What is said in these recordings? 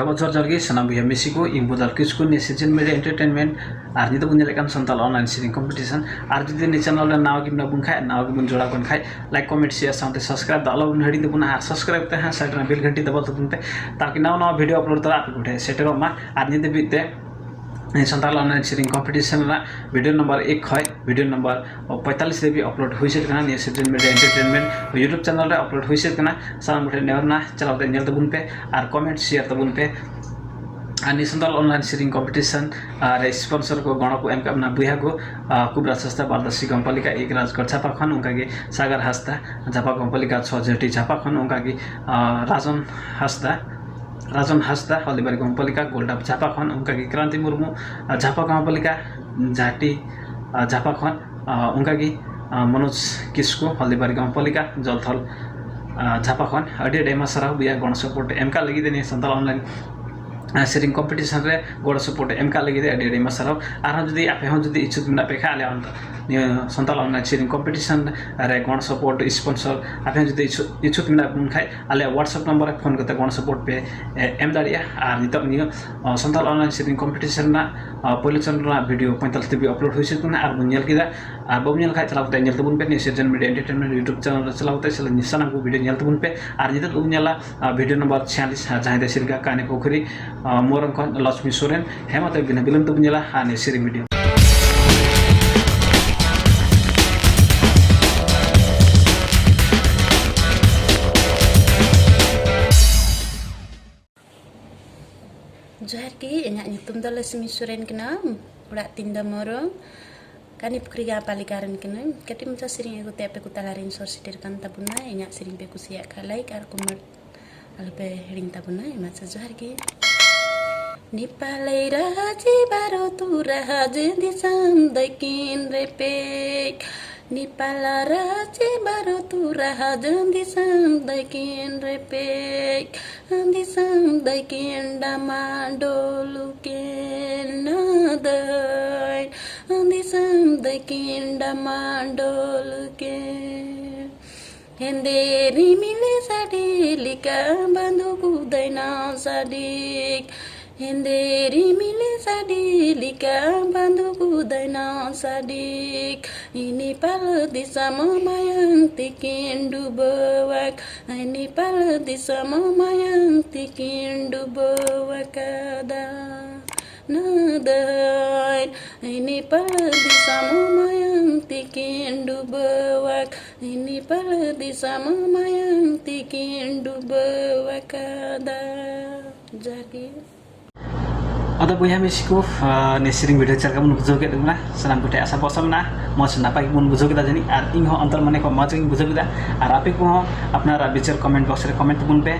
ᱚᱵᱚᱥᱚᱨ ᱡᱚᱨᱜᱤ ᱥᱟᱱᱟᱢ ᱵᱚᱭᱦᱟ ᱢᱤᱥᱤ ᱠᱚ ᱤᱧ ᱵᱚᱫᱟᱞ ᱠᱤᱥᱠᱩ ᱱᱤᱭᱟᱹ ᱥᱤᱨᱡᱚᱱ ᱢᱤᱰᱤया एंटरटेनमेंट और नित बन जेलेकान संथाल ऑनलाइन सिरिंग कंपटीशन और जुदी नि चैनल रे नाव गिमना बुन खाय नाव गिमन जोड़ा बन खाय लाइक कमेंट शेयर साउंड सब्सक्राइब दालो बुन हडी दबुन हार सब्सक्राइब ते हां साइड रे बेल घंटी दबाव तबुन पे ताकि नाव नाव वीडियो अपलोड तरा आप उठे सेटरो मा और नित बिते संथाल ऑनलाइन सिरिंग कंपटीशन रा वीडियो नंबर 1 है वीडियो नंबर 45 रे भी अपलोड हुई से कना नि सिरजन मीडिया एंटरटेनमेंट यूट्यूब चैनल रे अपलोड हुई से कना सानम गुटे नेवरना चलावते नेल तबुन पे और कमेंट शेयर तबुन पे अनि संथाल ऑनलाइन सिरिंग कंपटीशन और स्पॉन्सर को गण को एम का बुया को कुबरा सस्ता बालदसी कंपनी का एक राजगढ़ छापा खन उनका की सागर हस्ता झापा कंपनी का 6 जटी छापा खन उनका की राजन हस्ता हल्दीबारी कंपनी का गोल्डा झापा खन उनका की क्रांति मुर्मू झापा कंपनी का झाटी झापा खन उनका की मनोज किस्कू हल्दीबारी कंपनी का जलथल झापा खन अडी डेमा सरा बुया गण सपोर्ट एम का लगी देने संथाल ऑनलाइन सिरिंग कंपटीशन रे गोड़ सपोर्ट एम का लगी अडी अडी मसराव आर जुदी आपे हो जुदी इच्छुक मिना पे खाले संथाल ऑनलाइन सिरिंग कंपटीशन रे गोड़ सपोर्ट स्पॉन्सर आपे जुदी इच्छुक मिना बुन खाय आले व्हाट्सएप नंबर रे फोन करते गोड़ सपोर्ट पे एम दाड़िया आर नितो नियो संथाल ऑनलाइन सिरिंग कंपटीशन ना पहले चैनल ना वीडियो 45 टीवी अपलोड होइसे कुना आर बुन नेल किदा आर बब नेल खाय चलावते नेल तबुन पे सिरजन मीडिया एंटरटेनमेंट यूट्यूब चैनल रे चलावते सल निशाना को वीडियो नेल तबुन पे आर नितो बुन नेला वीडियो नंबर 46 जहां दे सिरगा काने पोखरी मोरंग LAXMI SOREN हेमत बिना बिलम तो बुझला हाने सिरिंग मीडिया जोहार की इना nyutum da LAXMI SOREN kena urak tinda morong kani pukri ga palikaran kena kati mucha siring aku tepe kutalarin sor sitir kan tabuna inya siring pe kusia khalai kar kumar alpe ring tabuna imacha जोहार की Nepal raji baro tu raji di samdakin repek Nepal raji baro tu raji di samdakin repek di samdakin damadoluken nadai di samdakin damadoluken Henderi mile sadilika bandu kudaina sadik Henderi mile sadilika bandu kudaina sadik Ini pal disa mamayang tikin dubawak Ini pal disa mamayang tikin dubawak ada nadai Ini pal disa mamayang tikin dubawak Ini pal disa mamayang tikin dubawak ada jadi ada बुया मिसी को ने सिरिंग video चल का मन बुझो के दमना सनाम गुटे आशा पसम ना मस नापाई मन बुझो के जानी आर इन हो अंतर माने को मज इन बुझो के आर आपे को अपना विचार कमेंट बॉक्स रे कमेंट बुन पे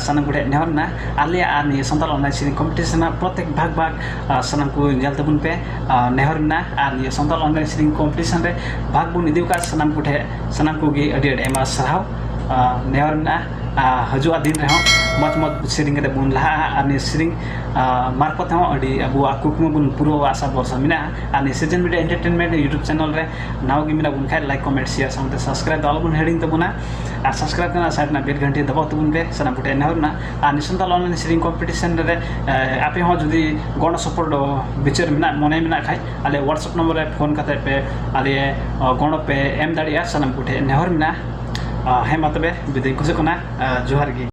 सनाम गुटे नेहर ना आले आर नि संथाल ऑनलाइन सिरिंग कंपटीशन ना प्रत्येक भाग सनाम को जलते बुन पे नेहर ना आर नि संथाल ऑनलाइन सिरिंग कंपटीशन रे भाग बुन इदिउ का सनाम गुटे सनाम को गे अडी एमा सराव नेहर ना हजुआ दिन रे मत सिरिंग के बुन लहा आनी सिरिंग मार्फत हो अडी अबु कुकम बुन पूर्व आशा वर्षा मिना आनी Sirjan media entertainment YouTube channel रे नाव गी मिना बुन खाय लाइक कमेंट शेयर साउंड सब्सक्राइब दाल बुन हेडिंग तबुना आ सब्सक्राइब करना साइड ना बेल घंटी दबाव तबुन पे सना बुटे नेहर ना आनी संथाल ऑनलाइन सिरिंग कंपटीशन रे आपे हो जदी गण सपोर्ट विचार मिना मने मिना खाय आले व्हाट्सएप नंबर रे फोन करते पे आले गण पे एम दाड़िया सना बुटे नेहर मिना हेमत बे बिदे कुसे कोना जोहार गी